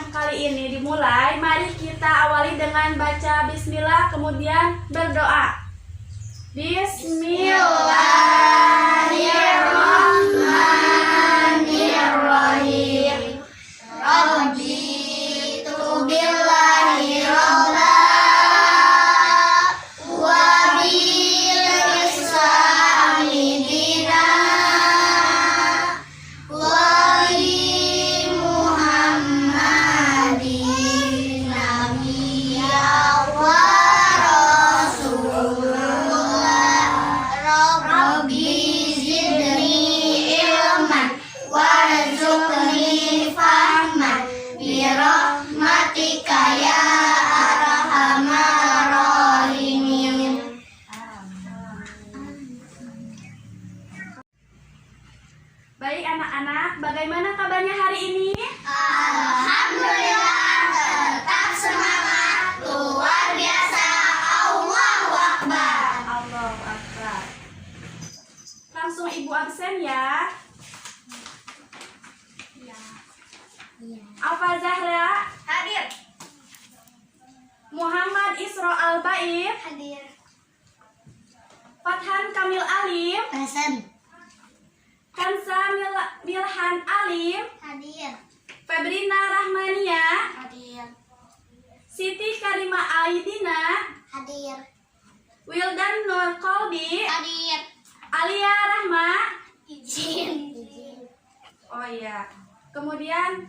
kali ini dimulai, mari kita awali dengan baca bismillah kemudian berdoa. Bismillahirrahmanirrahim. Rabbi tubillahi rola wa bil islami dina wa bi muhammadin nabiyya wa rasulullah. Rabbi zidni ilman warzuqni fahman birahmatika ya arhamar rahimin. Baik anak-anak, bagaimana kabarnya hari ini? Alhamdulillah, tetap semangat, luar biasa. Allahu Akbar. Allahu Akbar. Langsung ibu absen ya. Alfa Zahra hadir. Muhammad Isra Al-Bair hadir. Fathan Kamil Alim present. Kansa Milhan Alim hadir. Febrina Rahmania hadir. Siti Karima Aidina hadir. Wildan Nur Kolbi hadir. Alia Rahma izin. Oh iya. Kemudian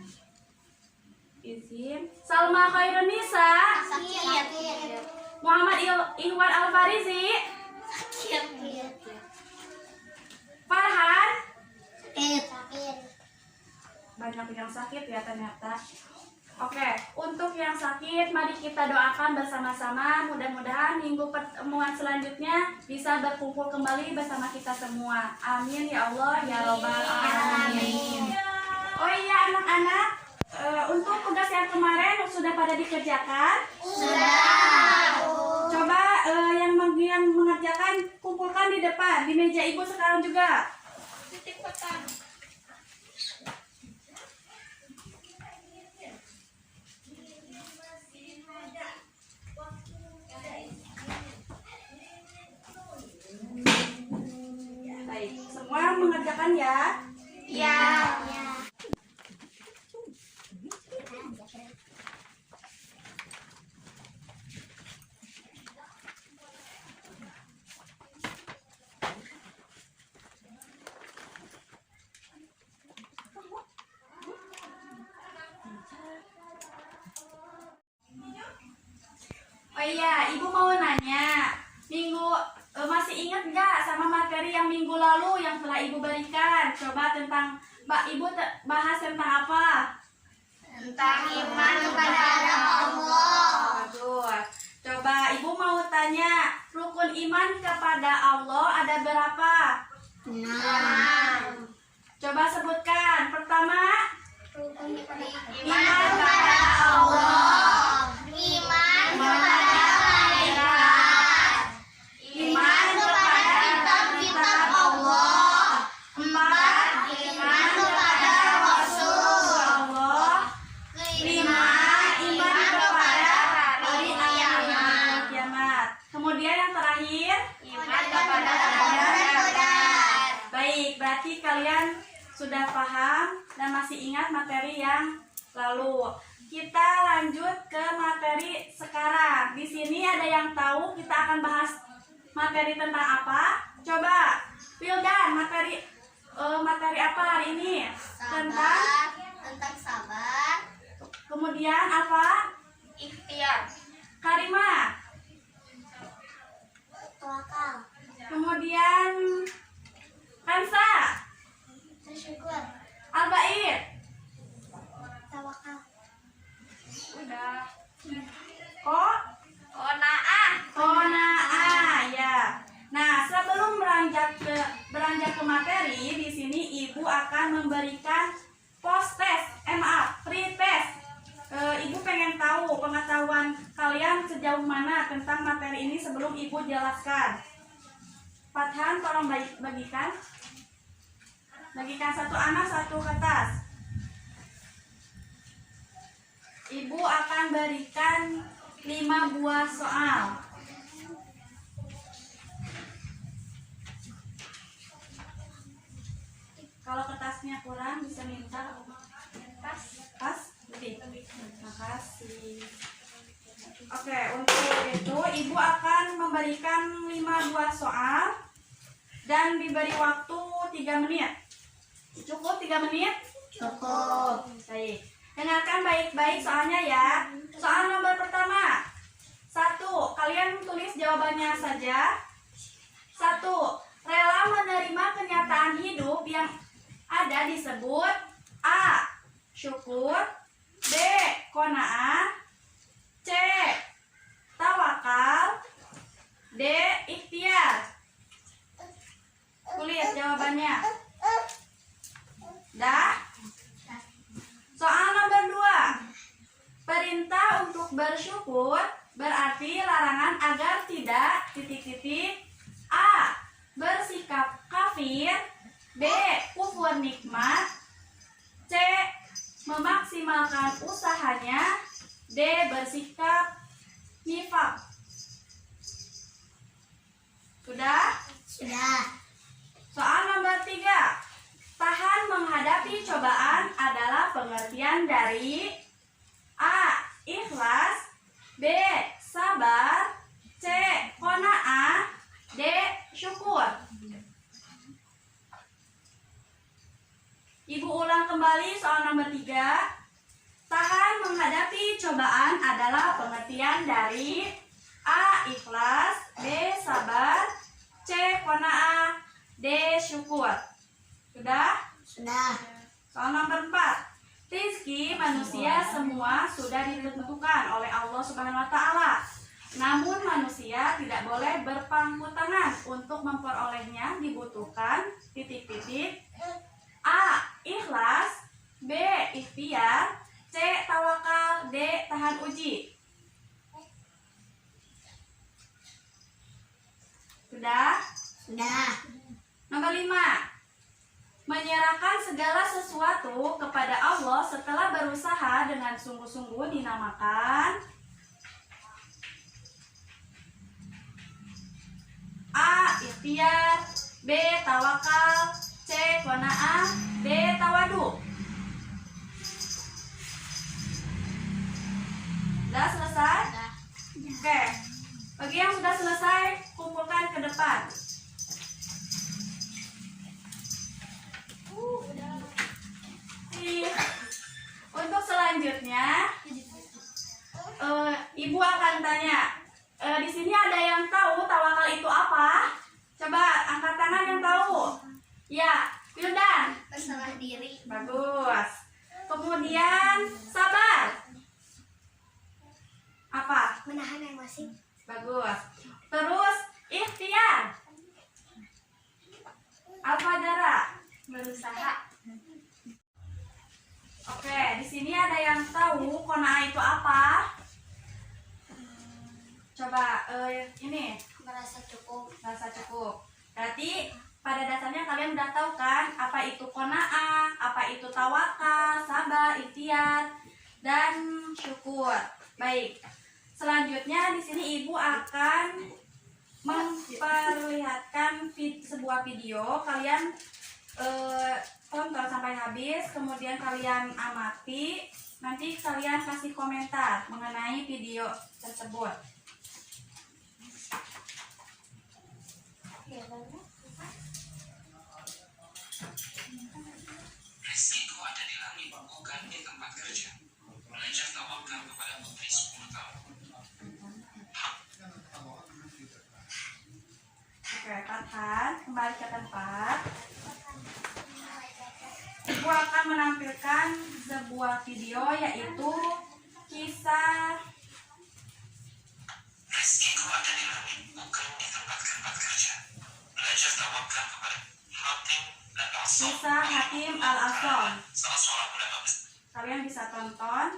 izin. Salma Khairunisa sakit. Muhammad Ihwan Al-Farizi sakit. Farhan sakit. Banyak yang sakit ya ternyata. Oke, untuk yang sakit mari kita doakan bersama-sama, mudah-mudahan minggu pertemuan selanjutnya bisa berkumpul kembali bersama kita semua. Amin ya Allah ya Rabbal alamin. Oh iya anak-anak, untuk tugas yang kemarin sudah pada dikerjakan? Sudah. Coba yang mengerjakan kumpulkan di depan, di meja ibu sekarang juga. Titik petang. Baik, semua mengerjakan ya? Ya. Oh iya, ibu mau nanya, masih ingat nggak sama materi yang minggu lalu yang telah ibu berikan? Coba tentang ibu bahas tentang apa? Tentang iman kepada Allah. Bagus. Coba ibu mau tanya, rukun iman kepada Allah ada berapa? 6. Coba sebutkan. Pertama, rukun iman kepada Allah. Iman kepada malaikat. Iman kepada kitab-kitab Allah. 4. Iman kepada Rasul Allah. 5. Iman kepada hari kiamat. Kemudian yang terakhir, iman kepada qadar. Baik, berarti kalian sudah paham dan masih ingat materi yang lalu. Kita lanjut ke materi sekarang. Di sini ada yang tahu kita akan bahas materi tentang apa? Coba, Wildan, materi apa hari ini? Tentang sabar. Kemudian apa? Ikhtiar. Karima. Tawakal. Kemudian Kansa. Bersyukur. Al-Bair. Tawakal. Udah. Qanaah ya. Nah, sebelum beranjak ke materi, di sini ibu akan memberikan pre-test. Ibu pengen tahu pengetahuan kalian sejauh mana tentang materi ini sebelum ibu jelaskan. Fathan, tolong bagikan. Bagikan satu anak, satu kertas. Ibu akan berikan 5 buah soal. Kalau kertasnya kurang bisa minta pas lebih. Terima kasih. Oke, untuk itu ibu akan memberikan 5 buah soal dan diberi waktu 3 menit. Cukup 3 menit? Cukup. Baik. Dengarkan baik-baik soalnya ya. Soal nomor pertama. 1. Kalian tulis jawabannya saja. 1. Rela menerima kenyataan hidup yang ada disebut A. Syukur, B. Qanaah, C. Tawakal, D. Ikhtiar. Tulis jawabannya. Dah? Soal nomor 2. Perintah untuk bersyukur berarti larangan agar tidak titik-titik. A. Bersikap kafir, B. Kufur nikmat, C. Memaksimalkan usahanya, D. Bersikap nifak. Sudah? Sudah. Soal nomor 3. Tahan menghadapi cobaan adalah pengertian dari A. Ikhlas, B. Sabar, C. Qanaah, D. Syukur. Ibu ulang kembali soal nomor 3. Tahan menghadapi cobaan adalah pengertian dari A. Ikhlas, B. Sabar, C. Qanaah, D. Syukur. Sudah? Sudah. Soal nomor 4. Rizki manusia semua sudah ditentukan oleh Allah Subhanahu wa Ta'ala. Namun manusia tidak boleh berpangku tangan untuk memperolehnya. Dibutuhkan titik-titik. A. Ikhlas, B. Ikhtiar, C. Tawakal, D. Tahan uji. Sudah? Sudah. Nomor 5. Menyerahkan segala sesuatu kepada Allah setelah berusaha dengan sungguh-sungguh dinamakan A. Ikhtiar, B. Tawakal, C. Qanaah, D. Tawadu. Sudah selesai? Sudah. Oke. Bagi yang sudah selesai, kumpulkan ke depan. Untuk selanjutnya, Ibu akan tanya. Di sini ada yang tahu tawakal itu apa? Coba angkat tangan yang tahu. Ya, Wildan. Berserah diri. Bagus. Kemudian sabar. Apa? Menahan emosi. Bagus. Terus ikhtiar. Apa Dara? Berusaha. Oke, di sini ada yang tahu qanaah itu apa? Coba ini Merasa cukup. rasa cukup. Berarti pada dasarnya kalian udah tahu kan apa itu qanaah, apa itu tawakal, sabar, ikhtiar, dan syukur. Baik. Selanjutnya di sini Ibu akan memperlihatkan sebuah video. Kalian tonton sampai habis, kemudian kalian amati, nanti kalian kasih komentar mengenai video tersebut. Rizkiku ada di langit, bukan di tempat kerja. Belajar tawakal kepada putri 10 tahun. Oke, Farhan, kembali ke tempat. Ibu akan menampilkan sebuah video yaitu kisah Rizkiku ada di langit, bukan di tempat kerja. Belajar tawakal kepada Hatim dan Asal. kisah Hatim al-Asal. Salah seorang ulama besar. Kalian bisa tonton.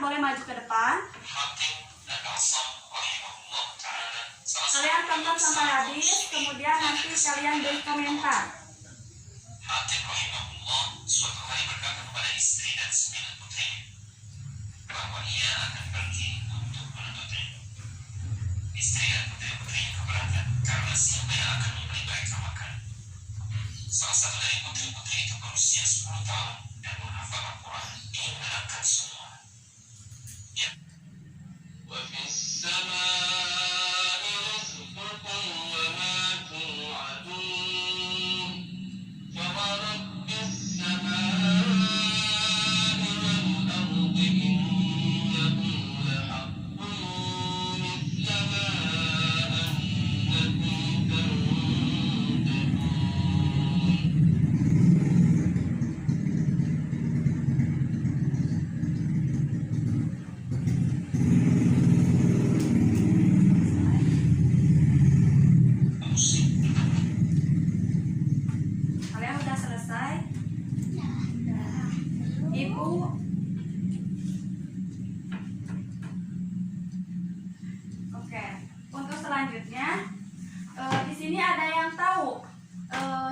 boleh maju ke depan. Hatim dan Asam rahimahullah ta'ala. Kalian tonton sampai habis, kemudian nanti kalian beri komentar. Hatim rahimahullah suatu hari berkata kepada istri dan 9 putrinya bahwa ia akan pergi untuk menuntut ilmu. Istri dan putri-putrinya keberatan karena siapa yang akan membeli mereka makan. Salah satu dari putri-putri itu berusia 10 tahun dan menghafal Al-Quran, ingin menangkan semua. Ya. وفي السماء رزقكم وما توعدون فورب السماء والأرض إنه لحق مثل ما أنكم تنطقون. Kalian udah selesai? Ibu. Oke. Untuk selanjutnya, di sini ada yang tahu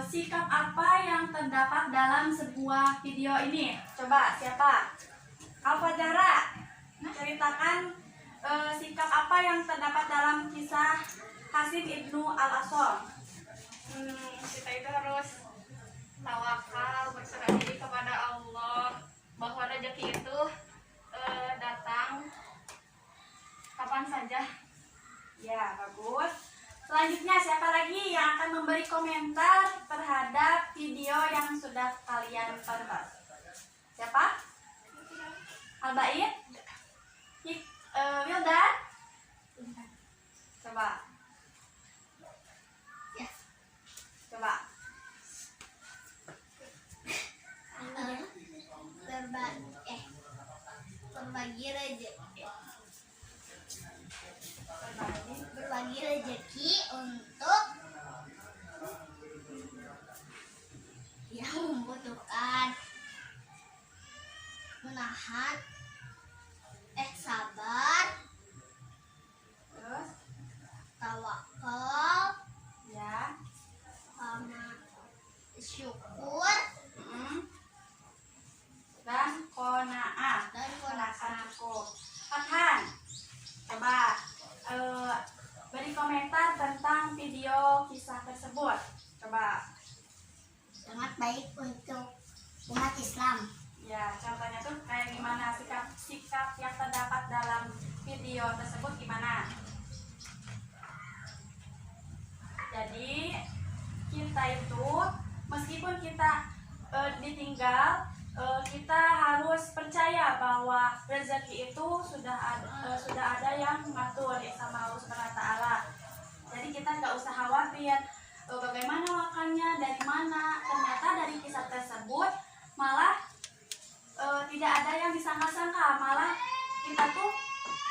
sikap apa yang terdapat dalam sebuah video ini? Coba siapa? Al-Fajara, ceritakan sikap apa yang terdapat dalam kisah Hasim ibnu Al-Asom. Kita itu harus tawakal, berserah diri kepada Allah, bahwa rezeki itu datang kapan saja. Ya, bagus. Selanjutnya siapa lagi yang akan memberi komentar terhadap video yang sudah kalian tonton? Siapa? Al-Baid? Wildan? Coba. Ya. Coba. berbagi rezeki untuk yang membutuhkan, menahan, sabar, Terus? tawakal, Ya. sama syukur Dan qanaah. dan Merasa kona'ah. cukup. Fathan, coba beri komentar tentang video kisah tersebut. Coba. Sangat baik untuk umat Islam. Ya, contohnya tuh kayak gimana sikap yang terdapat dalam video tersebut gimana? Jadi kita itu meskipun kita ditinggal, kita harus percaya bahwa rezeki itu sudah ada yang mengatur sama Allah Subhanahu Wa Taala. Jadi kita nggak usah khawatir bagaimana makannya, dari mana. Ternyata dari kisah tersebut malah tidak ada yang disangka-sangka, malah kita tuh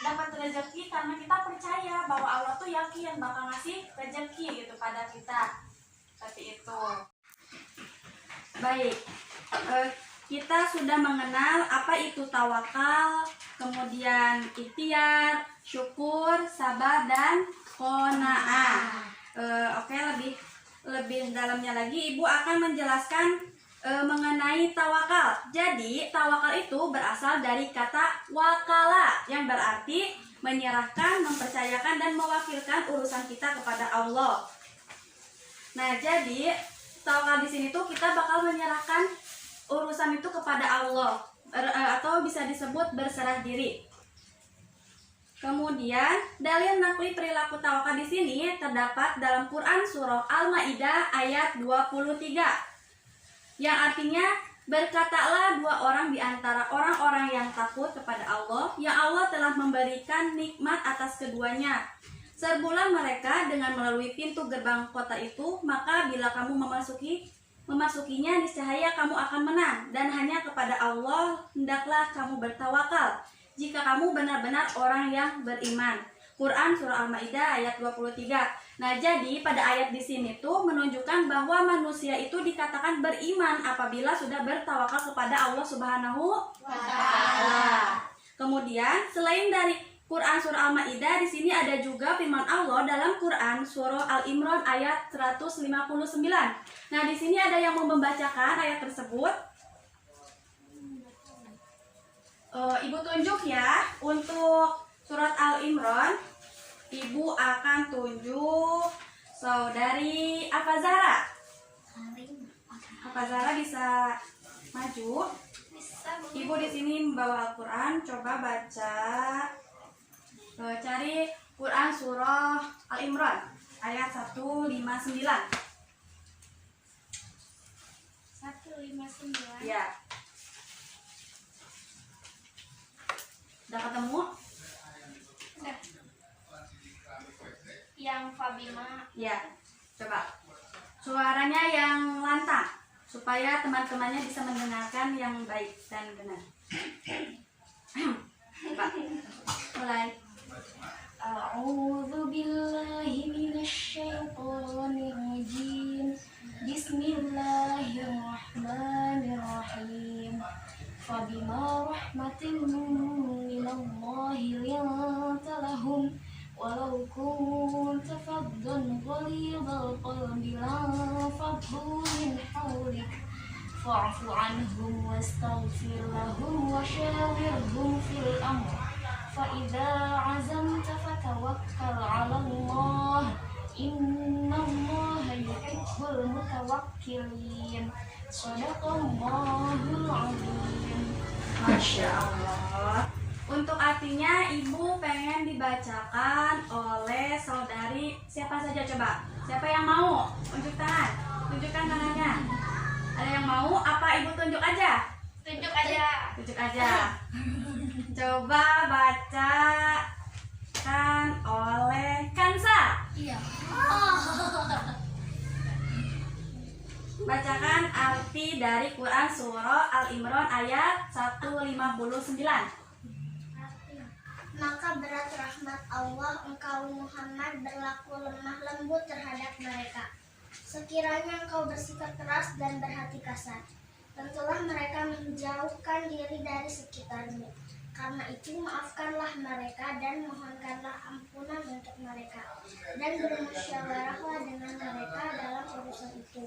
dapat rezeki karena kita percaya bahwa Allah tuh yakin bakal ngasih rezeki gitu pada kita. Seperti itu. Baik, kita sudah mengenal apa itu tawakal, kemudian ikhtiar, syukur, sabar, dan qanaah. Oke, lebih dalamnya lagi Ibu akan menjelaskan mengenai tawakal. Jadi tawakal itu berasal dari kata wakala yang berarti menyerahkan, mempercayakan, dan mewakilkan urusan kita kepada Allah. Nah, jadi tawakal di sini tuh kita bakal menyerahkan urusan itu kepada Allah atau bisa disebut berserah diri. Kemudian dalil nakli perilaku tawakal di sini terdapat dalam Quran surah Al-Maidah ayat 23. Yang artinya, berkatalah dua orang di antara orang-orang yang takut kepada Allah, yang Allah telah memberikan nikmat atas keduanya. Serbulah mereka dengan melalui pintu gerbang kota itu, maka bila kamu memasukinya, niscaya kamu akan menang, dan hanya kepada Allah hendaklah kamu bertawakal, jika kamu benar-benar orang yang beriman. Quran surah Al-Maidah ayat 23. Nah, jadi pada ayat di sini tuh menunjukkan bahwa manusia itu dikatakan beriman apabila sudah bertawakal kepada Allah Subhanahu wa Ta'ala. Kemudian selain dari Quran surah Al-Maidah, di sini ada juga firman Allah dalam Quran surah Al-Imran ayat 159. Nah, di sini ada yang mau membacakan ayat tersebut. Ibu tunjuk ya untuk surat Al-Imran. Ibu akan tunjuk saudari Afazara. Afazara bisa maju. Ibu di sini membawa Al-Quran. Coba baca. Cari Quran surah Al-Imran ayat 159. 159. Ya. Udah ketemu? Udah. Yang Fabima. Ya. Coba. Suaranya yang lantang supaya teman-temannya bisa mendengarkan yang baik dan benar. Coba. Mulai. A'udzu billahi minasy syaithanir rajim. Bismillahirrahmanirrahim. Fabima rahmatin minallahi linta lahum walau kunta faddan ghalidhal qalbi lanfaddu min hawlik fa'fu anhum wastaghfir lahum wa syawirhum fil amr. فَإِذَا عَزَمْتَ فَتَوَكَّلْ عَلَى اللَّهِ إِنَّ اللَّهَ يُحِبُّ الْمُتَوَكِّلِينَ صَدَقَ اللَّهُ الْعَظِيم. Masya Allah. Untuk artinya ibu pengen dibacakan oleh saudari siapa saja, coba. Siapa yang mau? Tunjuk tangan. Tunjukkan tangannya. Ada yang mau? Apa ibu tunjuk aja? Tunjuk aja. Tunjuk aja. Coba bacakan oleh Kansa. Iya. Bacakan arti dari Quran surah Al-Imran ayat 159. Maka berat rahmat Allah, engkau Muhammad berlaku lemah lembut terhadap mereka. Sekiranya engkau bersikap keras dan berhati kasar, tentulah mereka menjauhkan diri dari sekitarmu. Karena itu maafkanlah mereka dan mohonkanlah ampunan untuk mereka, dan bermusyawarahlah dengan mereka dalam urusan itu.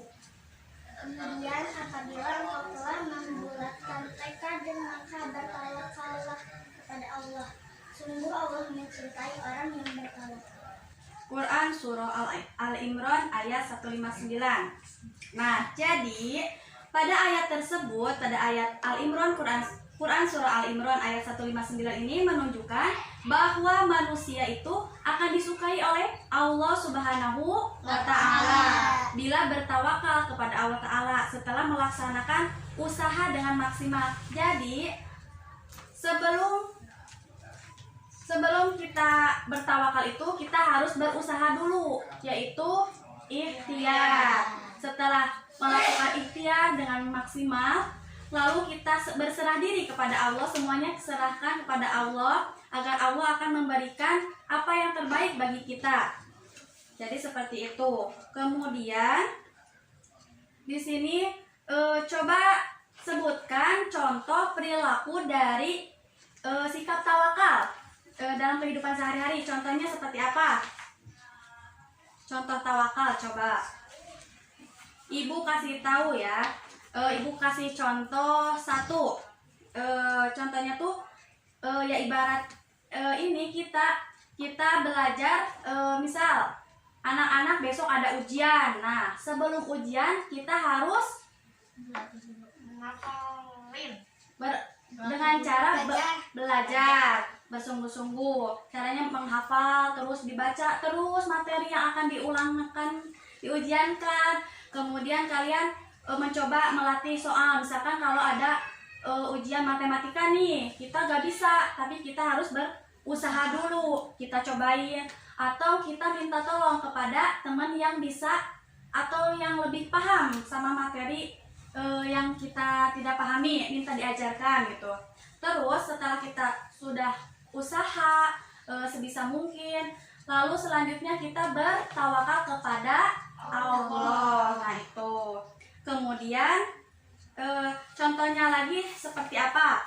Kemudian apabila engkau telah membulatkan tekad, maka bertawakallah kepada Allah. Sungguh Allah mencintai orang yang bertawakal. Quran surah Al-Imran ayat 159. Nah, jadi pada ayat tersebut, pada ayat Al-Imran Quran surah Al-Imran ayat 159 ini menunjukkan bahwa manusia itu akan disukai oleh Allah Subhanahu wa Ta'ala bila bertawakal kepada Allah Ta'ala setelah melaksanakan usaha dengan maksimal. Jadi sebelum kita bertawakal itu kita harus berusaha dulu, yaitu ikhtiar. Setelah melakukan ikhtiar dengan maksimal, lalu kita berserah diri kepada Allah, semuanya serahkan kepada Allah agar Allah akan memberikan apa yang terbaik bagi kita. Jadi seperti itu. Kemudian di sini coba sebutkan contoh perilaku dari sikap tawakal dalam kehidupan sehari-hari. Contohnya seperti apa? Contoh tawakal, coba. Ibu kasih tahu ya. Ibu kasih contoh satu. Contohnya tuh ya ibarat ini kita belajar, misal anak-anak besok ada ujian. Nah, sebelum ujian kita harus dengan cara belajar bersungguh-sungguh. Caranya menghafal, terus dibaca terus materi yang akan diujiankan. Kemudian kalian mencoba melatih soal. Misalkan kalau ada ujian matematika nih, kita gak bisa, tapi kita harus berusaha dulu. Kita cobain, atau kita minta tolong kepada teman yang bisa atau yang lebih paham sama materi yang kita tidak pahami, minta diajarkan gitu. Terus setelah kita sudah usaha sebisa mungkin, lalu selanjutnya kita bertawakal kepada Allah. Nah itu. Kemudian contohnya lagi seperti apa?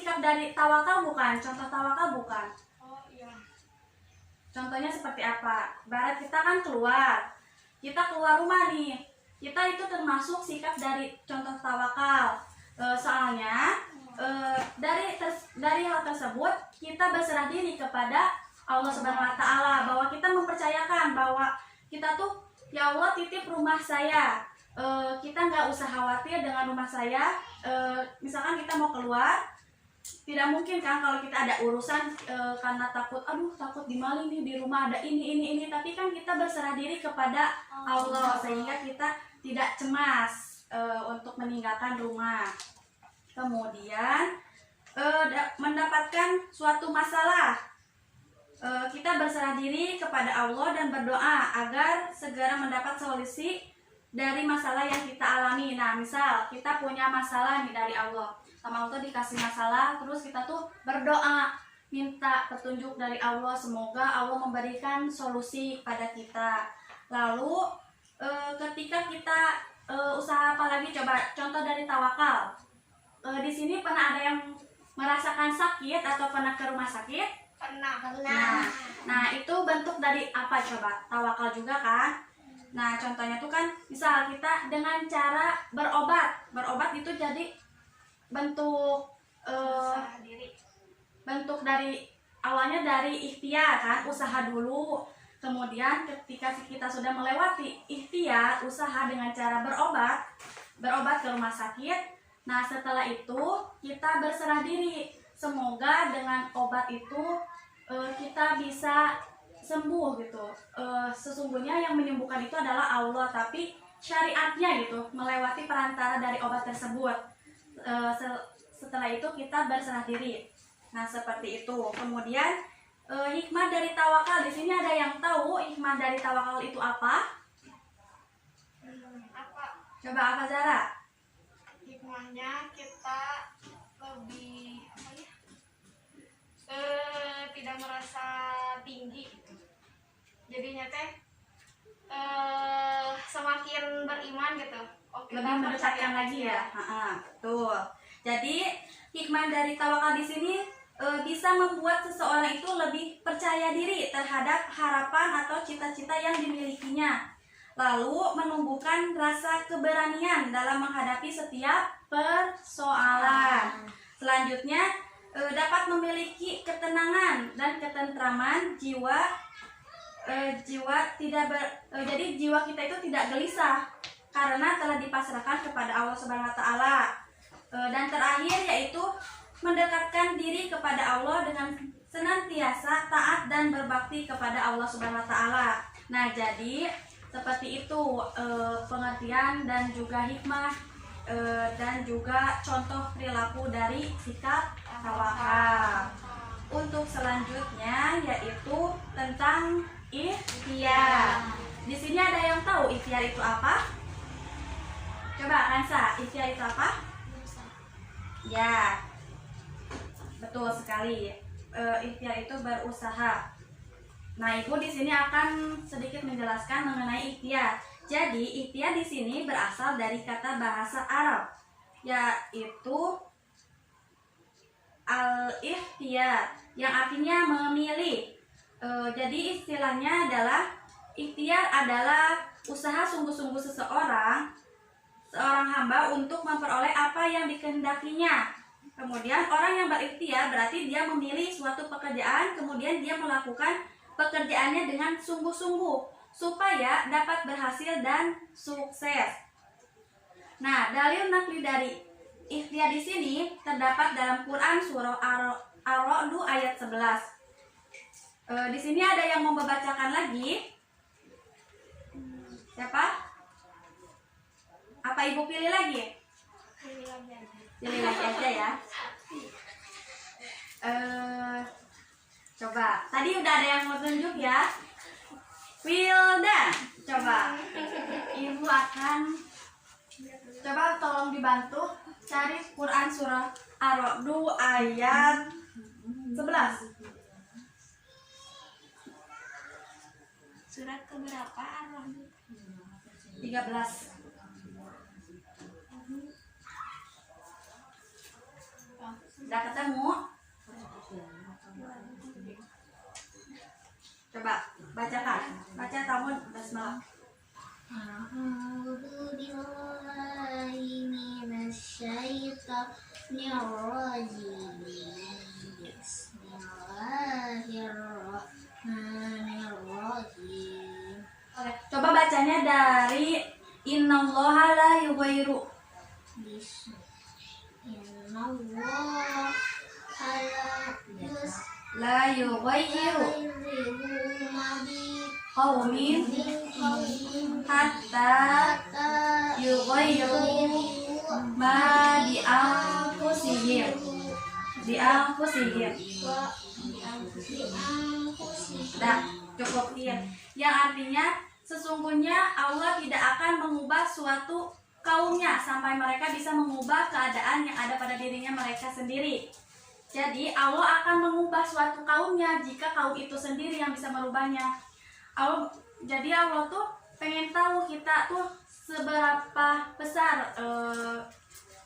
sikap dari tawakal bukan? Contoh tawakal bukan? Oh iya. Contohnya seperti apa? Barat kita kan kita keluar rumah nih. Kita itu termasuk sikap dari contoh tawakal. Soalnya dari hal tersebut kita berserah diri kepada Allah Subhanahu Wa Taala, bahwa kita mempercayakan bahwa kita tuh, ya Allah, titip rumah saya. Kita nggak usah khawatir dengan rumah saya. Misalkan kita mau keluar, tidak mungkin kan kalau kita ada urusan karena takut dimaling nih, di rumah ada ini, tapi kan kita berserah diri kepada Allah sehingga kita tidak cemas untuk meninggalkan rumah. Kemudian mendapatkan suatu masalah, kita berserah diri kepada Allah dan berdoa agar segera mendapat solusi dari masalah yang kita alami. Nah, misal kita punya masalah nih dari Allah, sama Allah dikasih masalah, terus kita tuh berdoa minta petunjuk dari Allah, semoga Allah memberikan solusi pada kita. Lalu ketika kita usaha, apalagi coba contoh dari tawakal, di sini pernah ada yang merasakan sakit atau pernah ke rumah sakit? Pernah. Nah, itu bentuk dari apa coba? Tawakal juga kan? Nah, contohnya tuh kan misal kita dengan cara berobat itu jadi bentuk bentuk dari awalnya dari ikhtiar kan, usaha dulu. Kemudian ketika kita sudah melewati ikhtiar, usaha dengan cara berobat ke rumah sakit. Nah, setelah itu kita berserah diri. Semoga dengan obat itu kita bisa sembuh gitu. Sesungguhnya yang menyembuhkan itu adalah Allah, tapi syariatnya gitu melewati perantara dari obat tersebut. Setelah itu kita berserah diri. Nah, seperti itu. Kemudian hikmah dari tawakal, di sini ada yang tahu hikmah dari tawakal itu apa? Apa? Coba apa, Zara? Hikmahnya kita lebih tidak merasa tinggi gitu. Jadinya teh semakin beriman gitu. Lebih mendekatkan lagi ya. Betul. Jadi hikmah dari tawakal di sini bisa membuat seseorang itu lebih percaya diri terhadap harapan atau cita-cita yang dimilikinya. Lalu menumbuhkan rasa keberanian dalam menghadapi setiap persoalan. Selanjutnya dapat memiliki ketenangan dan ketentraman jiwa. Jadi jiwa kita itu tidak gelisah karena telah dipasrahkan kepada Allah Subhanahu Wa Taala. Dan terakhir yaitu mendekatkan diri kepada Allah dengan senantiasa taat dan berbakti kepada Allah Subhanahu Wa Taala. Nah, jadi seperti itu pengertian dan juga hikmah dan juga contoh perilaku dari sikap tawakal. Untuk selanjutnya yaitu tentang ikhtiar. Di sini ada yang tahu ikhtiar itu apa? Coba Ransa, ikhtiar itu apa? Ya, betul sekali. Ikhtiar itu berusaha. Nah, Ibu di sini akan sedikit menjelaskan mengenai ikhtiar. Jadi, ikhtiar di sini berasal dari kata bahasa Arab, yaitu al-ikhtiyar, yang artinya memilih. Jadi, istilahnya adalah ikhtiar adalah usaha sungguh-sungguh seorang hamba untuk memperoleh apa yang dikehendakinya. Kemudian orang yang berikhtiar berarti dia memilih suatu pekerjaan, kemudian dia melakukan pekerjaannya dengan sungguh-sungguh supaya dapat berhasil dan sukses. Nah, dalil nakli dari ikhtiar di sini terdapat dalam Quran surah Ar-Ra'd ayat 11. Di sini ada yang mau membacakan lagi? Siapa? Apa Ibu pilih lagi? Pilih lagi aja ya. Coba, tadi udah ada yang mau tunjuk ya. Wildan, coba. Ibu akan coba tolong dibantu cari Quran surah Ar-Ra'd ayat 11. Surat keberapa Ar-Ra'd? 13. Udah ketemu? Coba bacakan. Baca kamu basmalah. A'udzu billahi minasyaitonir rajim. Bismillahirrahmanirrahim. Oke, coba bacanya dari innallaha la yughayyiru. Innallaha La yughayyiru qaumin hatta yughayyiru ma bi anfusihim. Di anfusihim. Dah, cukupin. Yang artinya sesungguhnya Allah tidak akan mengubah suatu kaumnya sampai mereka bisa mengubah keadaan yang ada pada dirinya mereka sendiri. Jadi Allah akan mengubah suatu kaumnya jika kaum itu sendiri yang bisa merubahnya. Jadi Allah tuh pengen tahu kita tuh seberapa besar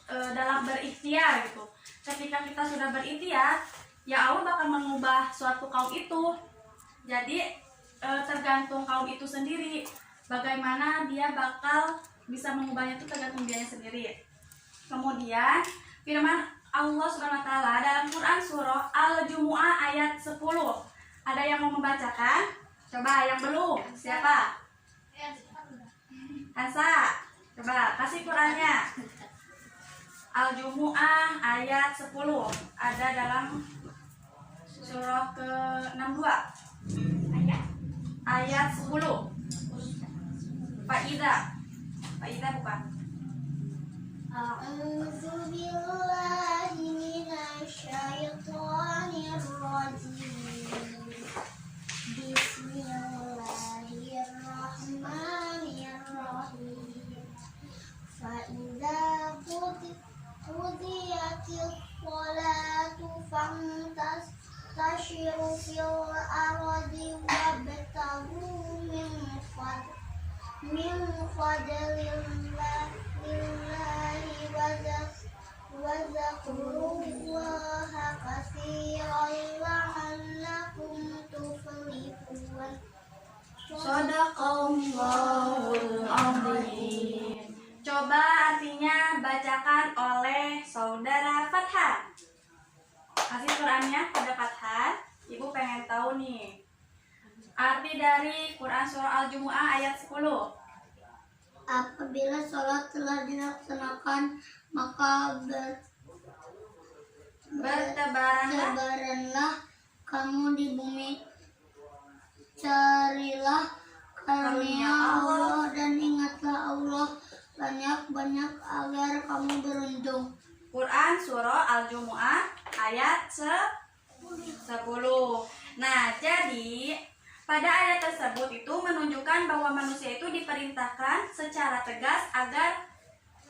dalam berikhtiar gitu. Ketika kita sudah berikhtiar, ya Allah bakal mengubah suatu kaum itu. Jadi tergantung kaum itu sendiri. Bagaimana dia bakal bisa mengubahnya itu tergantung dia sendiri. Kemudian firman Allah Subhanahu wa taala dalam Quran surah Al-Jumu'ah ayat 10. Ada yang mau membacakan? Coba yang belum. Siapa? Hansa. Coba kasih Qurannya. Al-Jumu'ah ayat 10. Ada dalam surah ke-62. Ayat 10. Faiza bukan. A'udzu billahi minasyaitonir rajim. Bismillahirrahmanirrahim. Fa idza qudiyatis sholatu fantashiru fil ardi wabtaghu min fadlillahi wa zakrullaha katsiran la'allakum tuflihun. Shadaqallahul azim. Coba artinya bacakan oleh saudara Fathan. Kasih Qurannya pada Fathan. Ibu pengen tahu nih arti dari Quran surah Al-Jumu'ah ayat 10. Apabila sholat telah dilaksanakan, maka bertebaranlah kamu di bumi. Carilah karunia Allah dan ingatlah Allah banyak-banyak agar kamu beruntung. Quran surah Al-Jumu'ah ayat 10. Nah, jadi pada ayat tersebut itu menunjukkan bahwa manusia itu diperintahkan secara tegas agar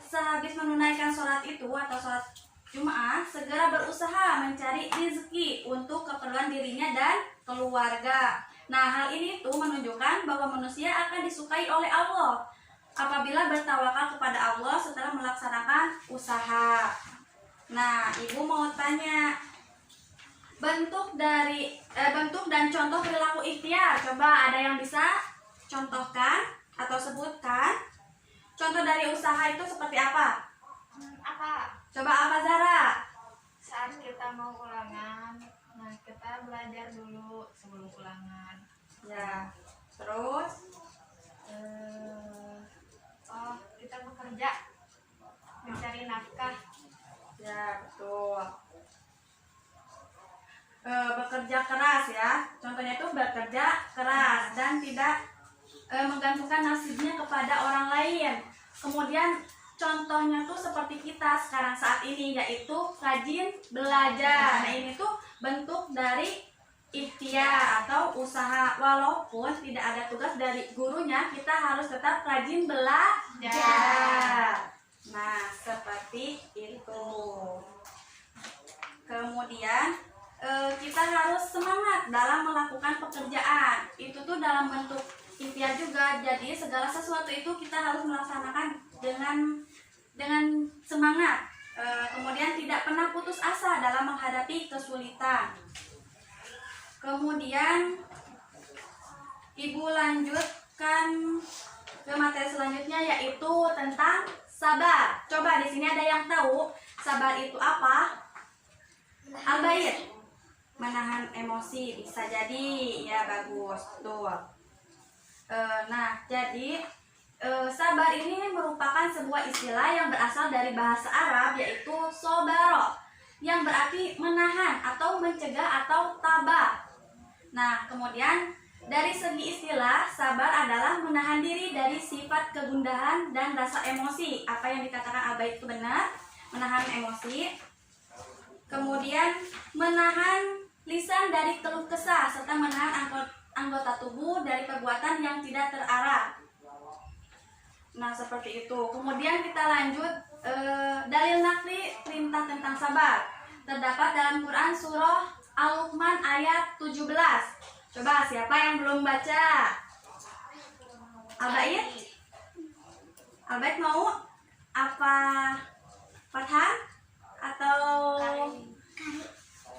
sehabis menunaikan sholat itu atau sholat Jumat segera berusaha mencari rezeki untuk keperluan dirinya dan keluarga. Nah, hal ini tuh menunjukkan bahwa manusia akan disukai oleh Allah apabila bertawakal kepada Allah setelah melaksanakan usaha. Nah, ibu mau tanya, bentuk dan contoh perilaku ikhtiar. Coba ada yang bisa contohkan atau sebutkan contoh dari usaha itu seperti apa? Coba apa, Zara? Saat kita mau ulangan, nah kita belajar dulu sebelum ulangan. Ya, terus Kita bekerja mencari nafkah. ya betul. Bekerja keras ya. Contohnya itu bekerja keras dan tidak menggantungkan nasibnya kepada orang lain. Kemudian contohnya tuh seperti kita sekarang saat ini, yaitu rajin belajar. Nah, ini tuh bentuk dari ikhtiar atau usaha. Walaupun tidak ada tugas dari gurunya, kita harus tetap rajin belajar. Nah, seperti itu. Kemudian kita harus semangat dalam melakukan pekerjaan. Itu tuh dalam bentuk ikhtiar juga. Jadi segala sesuatu itu kita harus melaksanakan dengan semangat. Kemudian tidak pernah putus asa dalam menghadapi kesulitan. Kemudian Ibu lanjutkan ke materi selanjutnya, yaitu tentang sabar. Coba di sini ada yang tahu sabar itu apa? Al-Bait, menahan emosi, bisa jadi ya, bagus tuh. Nah, jadi sabar ini merupakan sebuah istilah yang berasal dari bahasa Arab, yaitu sobaro, yang berarti menahan atau mencegah atau tabah. Nah, kemudian dari segi istilah, sabar adalah menahan diri dari sifat kegundahan dan rasa emosi. Apa yang dikatakan Al-Bait itu benar, menahan emosi. Kemudian menahan lisan dari keluh kesah, serta menahan anggota tubuh dari perbuatan yang tidak terarah. Nah, seperti itu. Kemudian kita lanjut, dalil nakli perintah tentang sabar terdapat dalam Quran surah Al-Luqman ayat 17. Coba siapa yang belum baca? Al-Bait? Al-Bait mau apa? Farhan atau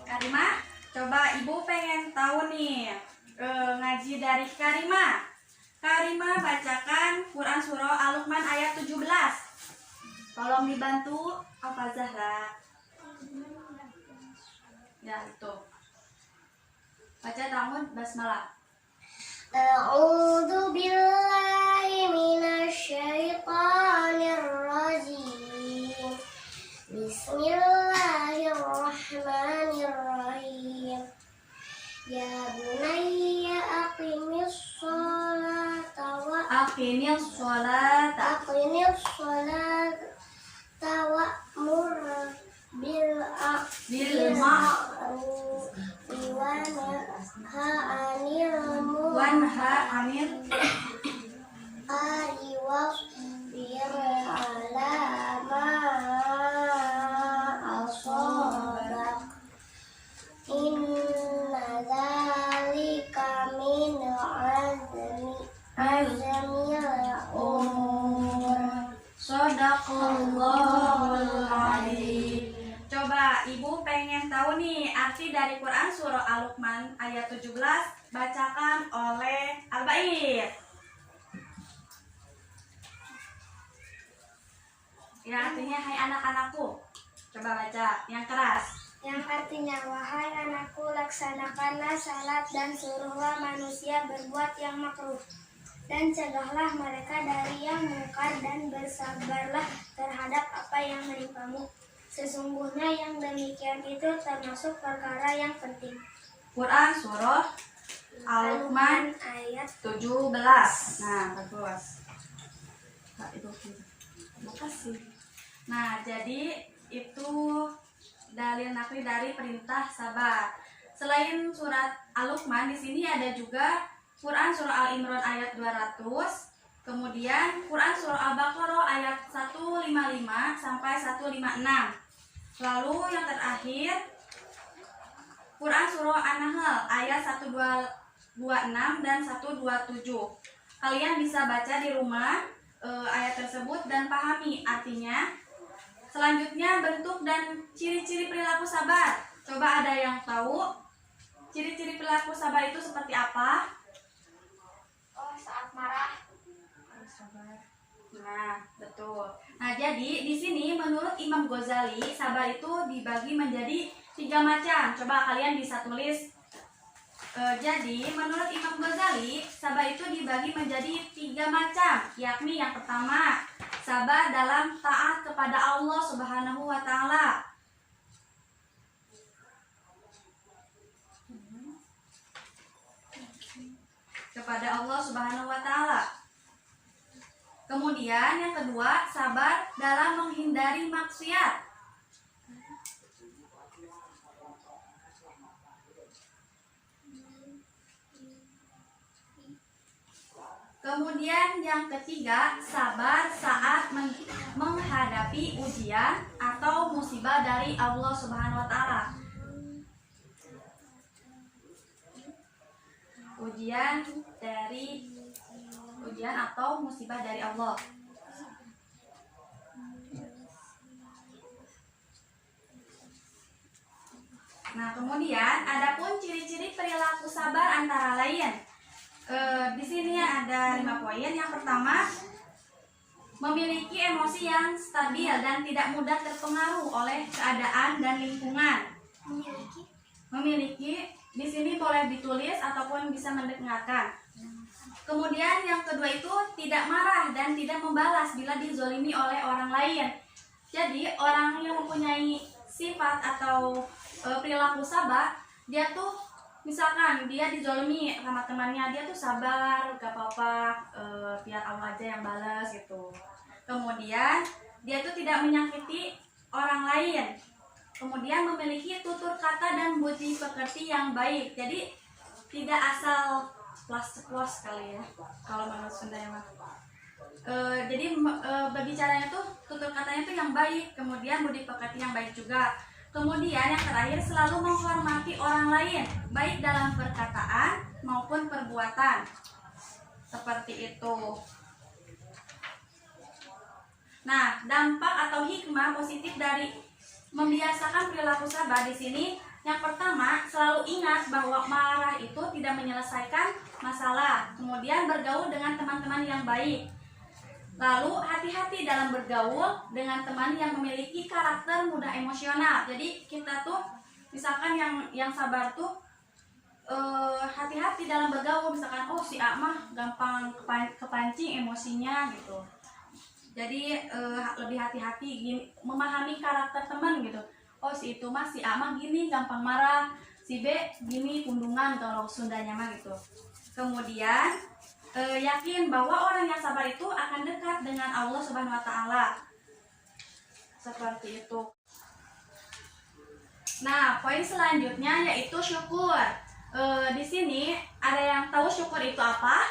Karima? Coba Ibu pengen tahu nih, ngaji dari Karima. Karima bacakan Quran surah Al-Luqman ayat 17. Tolong dibantu apa Zahra? Ya, itu. Baca Ta'awud Basmalah. A'udzu billahi minasyaitonir rajim. Bismillahirrahmanirrahim. Ya bunayya aqimis sholata wa'mur bil ma'ruf Wanha anil wasbir ala ma asabak. Inna dzalika min azmil umur. Shadaqallahul adzim. Coba Ibu pengen tahu nih arti dari Quran surah Al-Luqman ayat 17, bacakan oleh Al-Bait. Ya, artinya hai anak-anakku. Coba baca yang keras. Yang artinya, wahai anakku, laksanakanlah salat dan suruhlah manusia berbuat yang makruh, dan cegahlah mereka dari yang mungkar, dan bersabarlah terhadap apa yang menimpamu. Sesungguhnya yang demikian itu termasuk perkara yang penting. Quran surah Al-Luqman ayat 17. Nah, bagus. Makasih. Nah, jadi itu dalil nakli dari perintah sabar. Selain surat Al-Luqman, di sini ada juga Quran surah Al-Imran ayat 200. Kemudian Quran surah Al-Baqarah ayat 155 sampai 156. Lalu yang terakhir Quran surah An-Nahl ayat 126 dan 127. Kalian bisa baca di rumah ayat tersebut dan pahami artinya. Selanjutnya bentuk dan ciri-ciri perilaku sabar. Coba ada yang tahu ciri-ciri perilaku sabar itu seperti apa? Oh, saat marah. Sabar. Nah, betul. Nah, jadi di sini menurut Imam Ghazali, sabar itu dibagi menjadi 3 macam. Coba kalian bisa tulis. Jadi menurut Imam Ghazali, sabar itu dibagi menjadi 3 macam, yakni yang pertama, sabar dalam taat kepada Allah Subhanahu wa Ta'ala. Kepada Allah Subhanahu wa Ta'ala. Kemudian yang kedua, sabar dalam menghindari maksiat. Kemudian yang ketiga, sabar saat menghadapi ujian atau musibah dari Allah Subhanahu wa Ta'ala. Ujian atau musibah dari Allah. Nah, kemudian adapun ciri-ciri perilaku sabar antara lain. Di sini ada 5 poin. Yang pertama, memiliki emosi yang stabil dan tidak mudah terpengaruh oleh keadaan dan lingkungan. Memiliki di sini boleh ditulis ataupun bisa mendengarkan. Kemudian yang kedua itu tidak marah dan tidak membalas bila dizolimi oleh orang lain. Jadi orang yang mempunyai sifat atau perilaku sabar, dia tuh misalkan dia dizolimi sama temannya, dia tuh sabar, gak apa-apa, biar Allah aja yang balas gitu. Kemudian dia tuh tidak menyakiti orang lain. Kemudian memiliki tutur kata dan budi pekerti yang baik. Jadi tidak asal plas-plos kali ya, kalau menurut Sunda ya mah. Jadi berbicaranya tuh tutur katanya tuh yang baik, kemudian budi pekerti yang baik juga. Kemudian yang terakhir, selalu menghormati orang lain, baik dalam perkataan maupun perbuatan. Seperti itu. Nah, dampak atau hikmah positif dari membiasakan perilaku sabar di sini, yang pertama, selalu ingat bahwa marah itu tidak menyelesaikan masalah. Kemudian bergaul dengan teman-teman yang baik. Lalu hati-hati dalam bergaul dengan teman yang memiliki karakter mudah emosional. Jadi kita tuh misalkan yang sabar tuh hati-hati dalam bergaul. Misalkan si A mah gampang kepancing emosinya gitu. Jadi lebih hati-hati memahami karakter teman gitu. Si itu mah si A mah gini gampang marah, si B gini pundungan kalau Sundanya mah gitu. Kemudian yakin bahwa orang yang sabar itu akan dekat dengan Allah Subhanahu wa taala. Seperti itu. Nah, poin selanjutnya yaitu syukur. Di sini ada yang tahu syukur itu apa?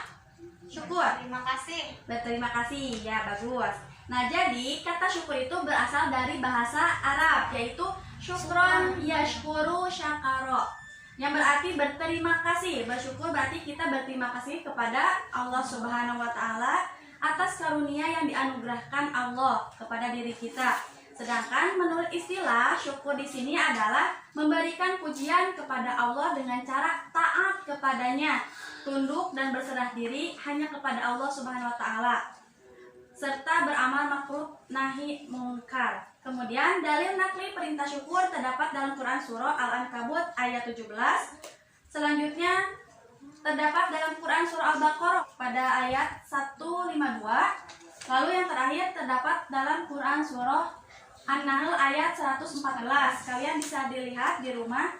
Syukur. Terima kasih. Berterima kasih. Ya, bagus. Nah, jadi kata syukur itu berasal dari bahasa Arab yaitu syukron yashkuru syakaro, yang berarti berterima kasih. Bersyukur berarti kita berterima kasih kepada Allah Subhanahu wa taala atas karunia yang dianugerahkan Allah kepada diri kita. Sedangkan menurut istilah, syukur di sini adalah memberikan pujian kepada Allah dengan cara taat kepadanya, tunduk dan berserah diri hanya kepada Allah Subhanahu wa taala, serta beramal makruf nahi mungkar. Kemudian dalil nakli perintah syukur terdapat dalam Quran surah Al-Ankabut ayat 17. Selanjutnya terdapat dalam Quran surah Al-Baqarah pada ayat 152. Lalu yang terakhir terdapat dalam Quran surah An-Nahl ayat 114. Kalian bisa dilihat di rumah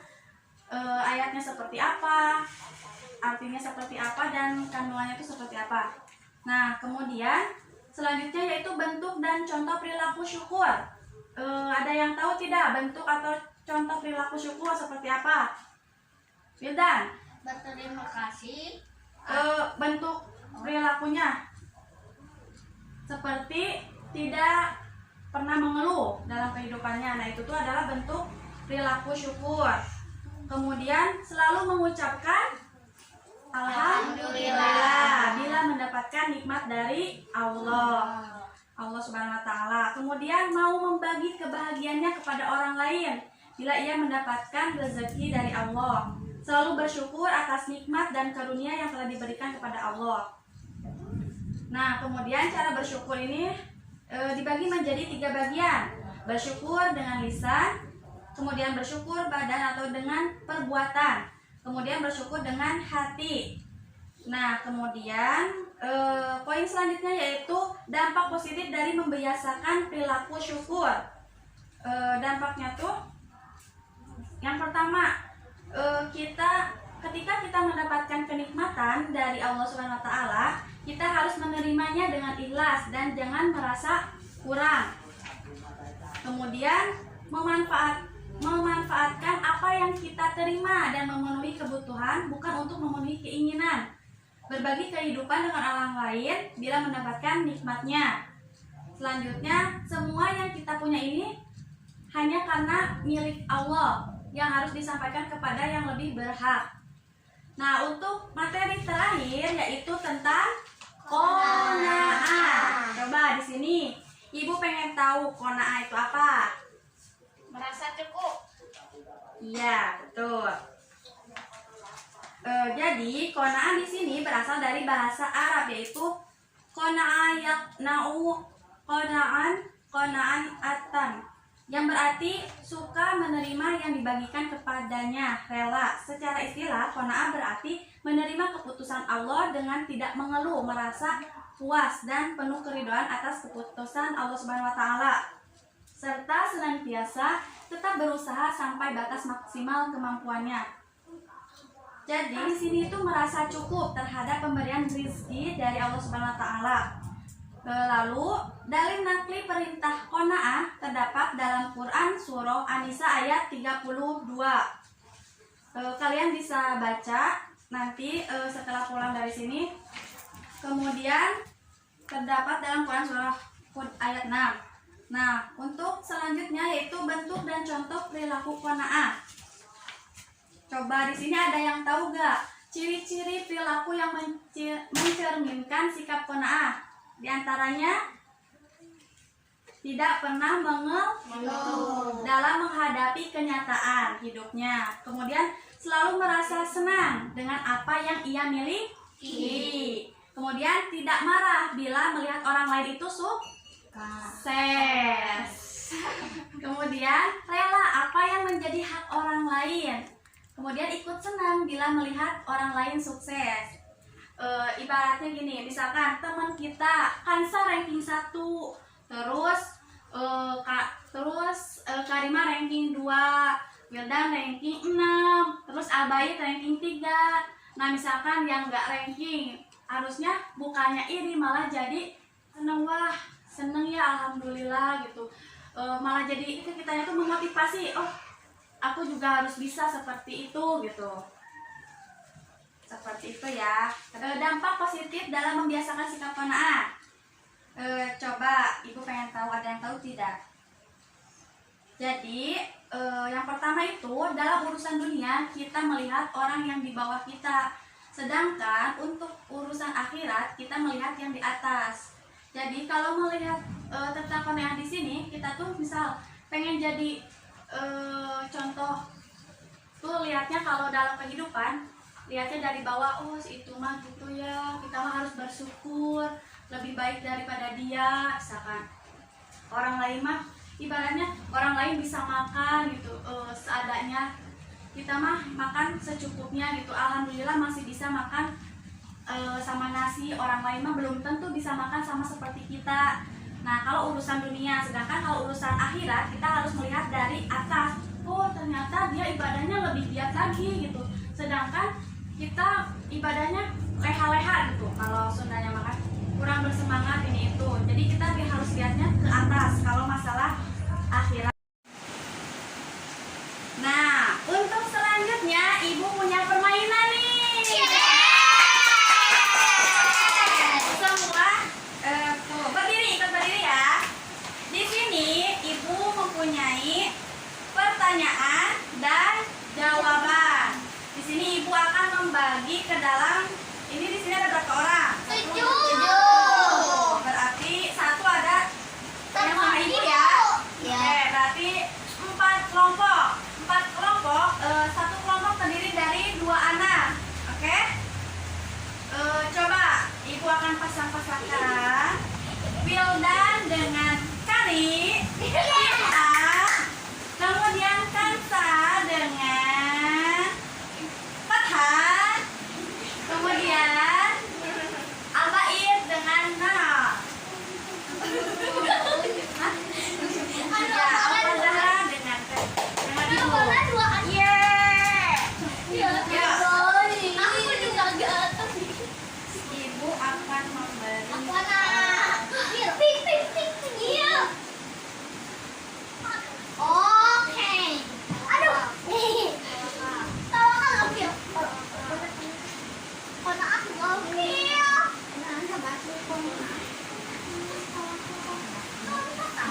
ayatnya seperti apa, artinya seperti apa, dan kandungannya itu seperti apa. Nah, kemudian selanjutnya yaitu bentuk dan contoh perilaku syukur. Ada yang tahu tidak bentuk atau contoh perilaku syukur seperti apa? Wildan? Berterima kasih. Bentuk perilakunya seperti tidak pernah mengeluh dalam kehidupannya. Nah, itu tuh adalah bentuk perilaku syukur. Kemudian selalu mengucapkan Alhamdulillah bila mendapatkan nikmat dari Allah Subhanahu wa taala. Kemudian mau membagi kebahagiaannya kepada orang lain bila ia mendapatkan rezeki dari Allah. Selalu bersyukur atas nikmat dan karunia yang telah diberikan kepada Allah. Nah, kemudian cara bersyukur ini dibagi menjadi 3 bagian. Bersyukur dengan lisan, kemudian bersyukur badan atau dengan perbuatan, kemudian bersyukur dengan hati. Nah, kemudian poin selanjutnya yaitu dampak positif dari membiasakan perilaku syukur. Dampaknya tuh yang pertama, ketika kita mendapatkan kenikmatan dari Allah Subhanahu wa taala, kita harus menerimanya dengan ikhlas dan jangan merasa kurang. Kemudian memanfaatkan apa yang kita terima dan memenuhi kebutuhan, bukan untuk memenuhi keinginan. Berbagi kehidupan dengan orang lain bila mendapatkan nikmatnya. Selanjutnya, semua yang kita punya ini hanya karena milik Allah yang harus disampaikan kepada yang lebih berhak. Nah, untuk materi terakhir yaitu tentang qanaah. Coba di sini, Ibu pengen tahu qanaah itu apa? Merasa cukup. Iya, betul. Jadi qanaah di sini berasal dari bahasa Arab, yaitu qana'a yaqna'u, qana'an atan, yang berarti suka menerima yang dibagikan kepadanya, rela. Secara istilah, qanaah berarti menerima keputusan Allah dengan tidak mengeluh, merasa puas dan penuh keridhaan atas keputusan Allah Subhanahu wa taala, serta senantiasa tetap berusaha sampai batas maksimal kemampuannya. Jadi di sini itu merasa cukup terhadap pemberian rezeki dari Allah Subhanahu wa taala. Lalu dalil nakli perintah qanaah terdapat dalam Quran surah An-Nisa ayat 32. Kalian bisa baca nanti setelah pulang dari sini. Kemudian terdapat dalam Quran surah Hud ayat 6. Nah, untuk selanjutnya yaitu bentuk dan contoh perilaku qanaah. Coba di sini ada yang tahu gak ciri-ciri perilaku yang mencerminkan sikap qanaah? Di antaranya tidak pernah mengeluh dalam menghadapi kenyataan hidupnya. Kemudian selalu merasa senang dengan apa yang ia miliki. Kemudian tidak marah bila melihat orang lain itu sukses. Kemudian rela apa yang menjadi hak orang lain. Kemudian ikut senang bila melihat orang lain sukses. Ibaratnya gini, misalkan teman kita Kansa ranking 1, terus Karima ranking 2, Wildan ranking 6, terus Albayit ranking 3. Nah, misalkan yang nggak ranking, harusnya bukannya iri, malah jadi seneng, wah seneng ya alhamdulillah gitu. Malah jadi kitanya tuh memotivasi, oh aku juga harus bisa seperti itu gitu. Seperti itu ya. Dampak positif dalam membiasakan sikap qanaah. Coba ibu pengen tahu, ada yang tahu tidak? Jadi yang pertama itu dalam urusan dunia kita melihat orang yang di bawah kita, sedangkan untuk urusan akhirat kita melihat yang di atas. Jadi kalau melihat tentang qanaah di sini, kita tuh misal pengen jadi contoh tuh lihatnya kalau dalam kehidupan lihatnya dari bawah, oh si itu mah gitu ya, kita mah harus bersyukur lebih baik daripada dia. Misalkan orang lain mah ibaratnya orang lain bisa makan gitu seadanya, kita mah makan secukupnya gitu, alhamdulillah masih bisa makan sama nasi. Orang lain mah belum tentu bisa makan sama seperti kita. Nah, kalau urusan dunia, sedangkan kalau urusan akhirat kita harus melihat dari atas. Oh, ternyata dia ibadahnya lebih giat lagi gitu. Sedangkan kita ibadahnya leha-leha gitu. Kalau Sundanya makan kurang bersemangat ini itu. Jadi kita harus lihatnya ke atas kalau masalah akhirat. Nah, untuk selanjutnya Ibu punya permainan nih. Mempunyai pertanyaan dan jawaban. Di sini ibu akan membagi ke dalam, ini di sini ada berapa orang? 7. Berarti satu ada yang sama ibu ya. Oke, berarti 4 kelompok. 4 kelompok, satu kelompok terdiri dari 2 anak. Oke? Coba ibu akan pasang-pasangkan Wildan dengan Kari. Kemudian Kansa dengan Farhan. Kemudian Albayit dengan Nana. Ya, Al-Zahra dengan Ibu. Aku juga gatel. Ibu akan memberi Oke. Aduh. Tahu kan Opil? Kota aku Opil.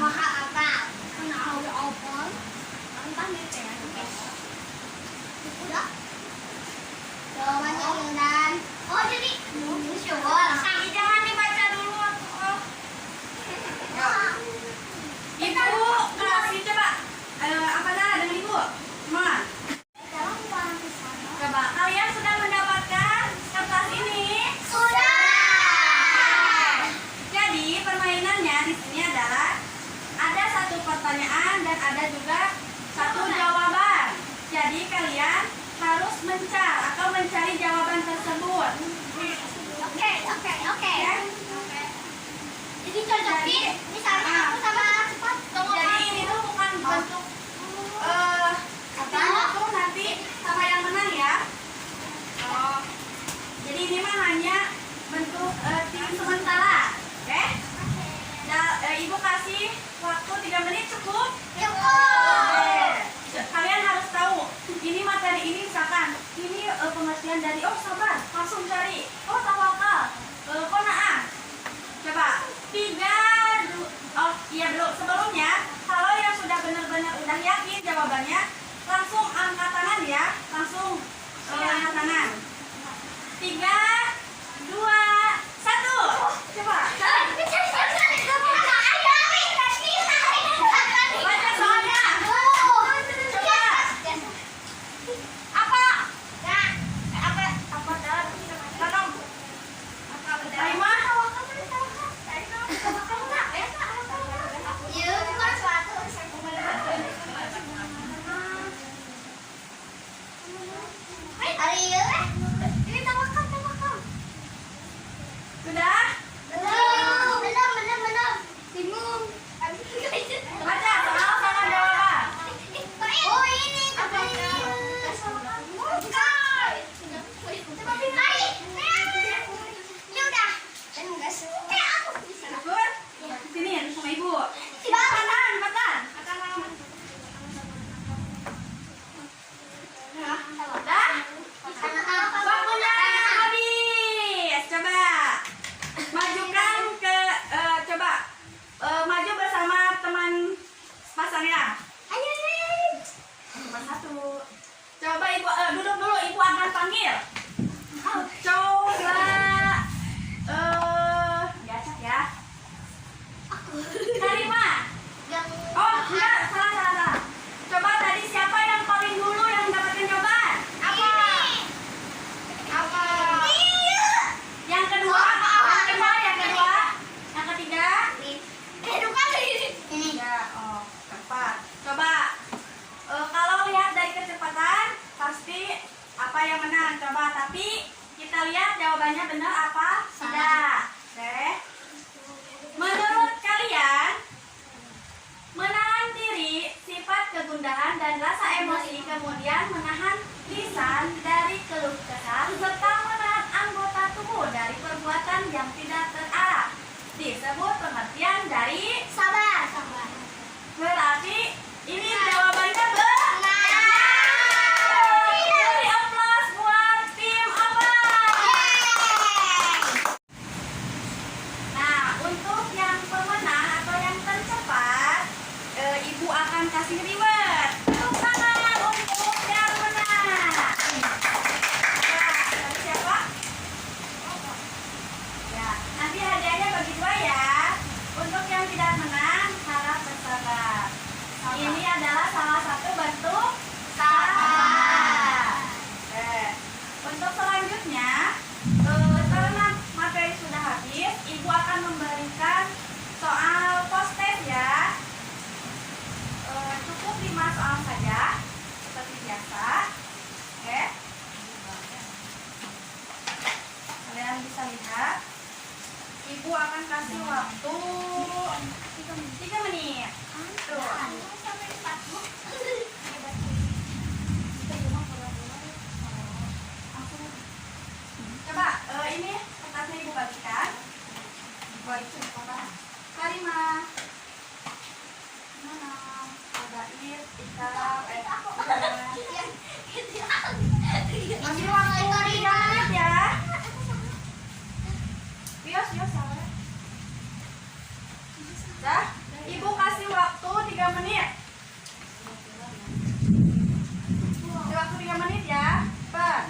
Maka apa? Kena audio Opel. Entah nih ya. Udah. Jawabannya Wildan. Oh jadi syukur. Jangan dibaca dulu. Oh. Ibu kasih coba apa dah dengan ibu? Semangat. Jadi cocokin. Misalnya aku sama cepat. Jadi ini tuh bukan bentuk apa tuh nanti sama yang menang ya. Oh, jadi ini mah hanya bentuk tim sementara, oke? Nah, ibu kasih waktu 3 menit cukup. Kalian harus tahu ini materi ini, misalkan ini pengertian dari sabar, langsung cari tawakal, qanaah. Coba 3 iya dulu sebelumnya, kalau yang sudah benar-benar udah yakin jawabannya langsung angkat tangan ya, langsung angkat tangan. 3, 2, 1, coba. Baca soalnya. Coba. Apa? Apa dalam? Tanam. Aimah. Sudah? Baca soal sama jawaban. Oh ini Syukur. Sini sama ibu. Makan, makan. Udah? Waktunya habis. Coba majukan ke coba maju bersama teman pasangnya. Nomor 1. Coba ibu duduk dulu, ibu akan panggil. Coba diacak ya. Karimah. Oh, enggak, salah. Coba tadi siapa yang paling dulu yang mendapatkan jawaban? Yang kedua, yang ketiga. Ya, cepat. Coba kalau lihat dari kecepatan pasti apa yang menang. Coba, tapi kita lihat jawabannya benar apa tidak. Oke. Menurut kalian, menahan diri sifat kegundahan dan rasa emosi, kemudian menahan lisan dari keluh kesah, serta menahan anggota tubuh dari perbuatan yang tidak terarah disebut pengertian dari sabar. berarti ini jawabannya benar. Beri aplaus buat tim apa? Nah, untuk yang pemenang atau yang tercepat, ibu akan kasih reward. Tepuk tangan untuk yang menang. Nah, tadi siapa? Ya, nanti hadiahnya bagi 2 ya. Untuk yang tidak menang, harap bersabar. Ini adalah salah satu bentuk sabar. Untuk selanjutnya, karena materi sudah habis, ibu akan memberikan soal post-test ya. Cukup 5 soal saja, seperti biasa. Oke. Kalian bisa lihat. Ibu akan kasih waktu 3 menit. Tuh. Coba ini kertasnya ibu bagikan. Karimah. Mana? Bait, Ikal, masih waktu 3 menit ya. Bios salah. Dah, ibu kasih waktu 3 menit. Waktu 3 menit ya. Cepat.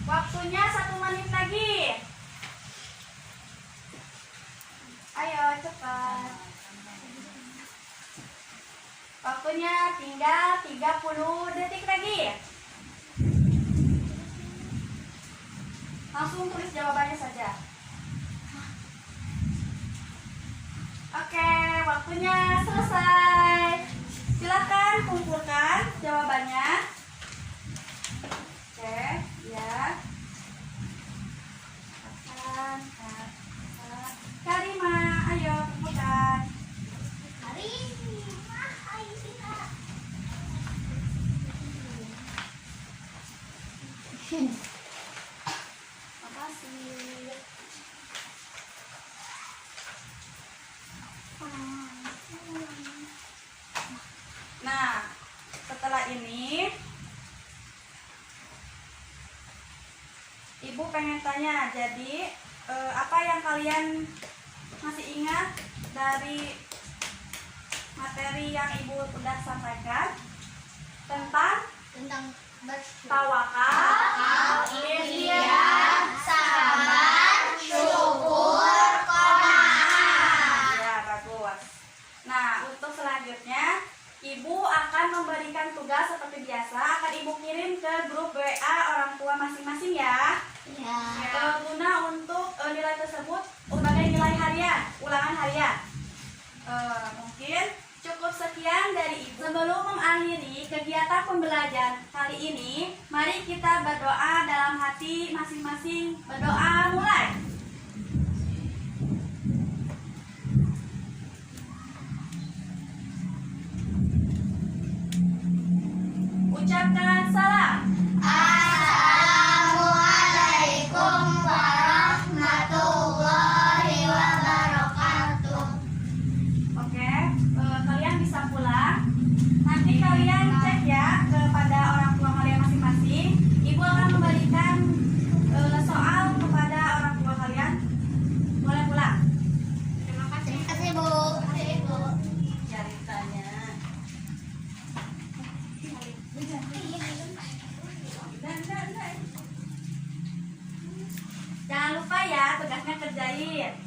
Waktunya 1 menit lagi. Ayo cepat. Waktunya tinggal 30 detik lagi. Langsung tulis jawabannya saja. Waktunya selesai. Silakan kumpulkan jawabannya. Oke, ya. Karima, ayo kumpulkan. Makasih. Nah, setelah ini Ibu pengen tanya, jadi apa yang kalian masih ingat dari materi yang Ibu udah sampaikan tentang tawakal, ikhtiar, sabar, syukur, qanaah. Ya, bagus. Nah, untuk selanjutnya Ibu akan memberikan tugas seperti biasa, akan Ibu kirim ke grup WA orang tua masing-masing ya. Guna untuk nilai tersebut sebagai nilai harian, ulangan harian. Mungkin cukup sekian dari Ibu. Sebelum mengakhiri kegiatan pembelajaran kali ini, mari kita berdoa dalam hati masing-masing. Berdoa mulai. Ucapkan salam. Assalamualaikum warahmatullahi wabarakatuh. Oke, kalian bisa pulang. Nanti kalian cek ya kepada orang tua kalian masing-masing. Ibu akan memberikan soal kepada orang tua kalian. Boleh pulang. Terima kasih, Bu. Ceritanya. Jangan lupa ya tugasnya kerjain.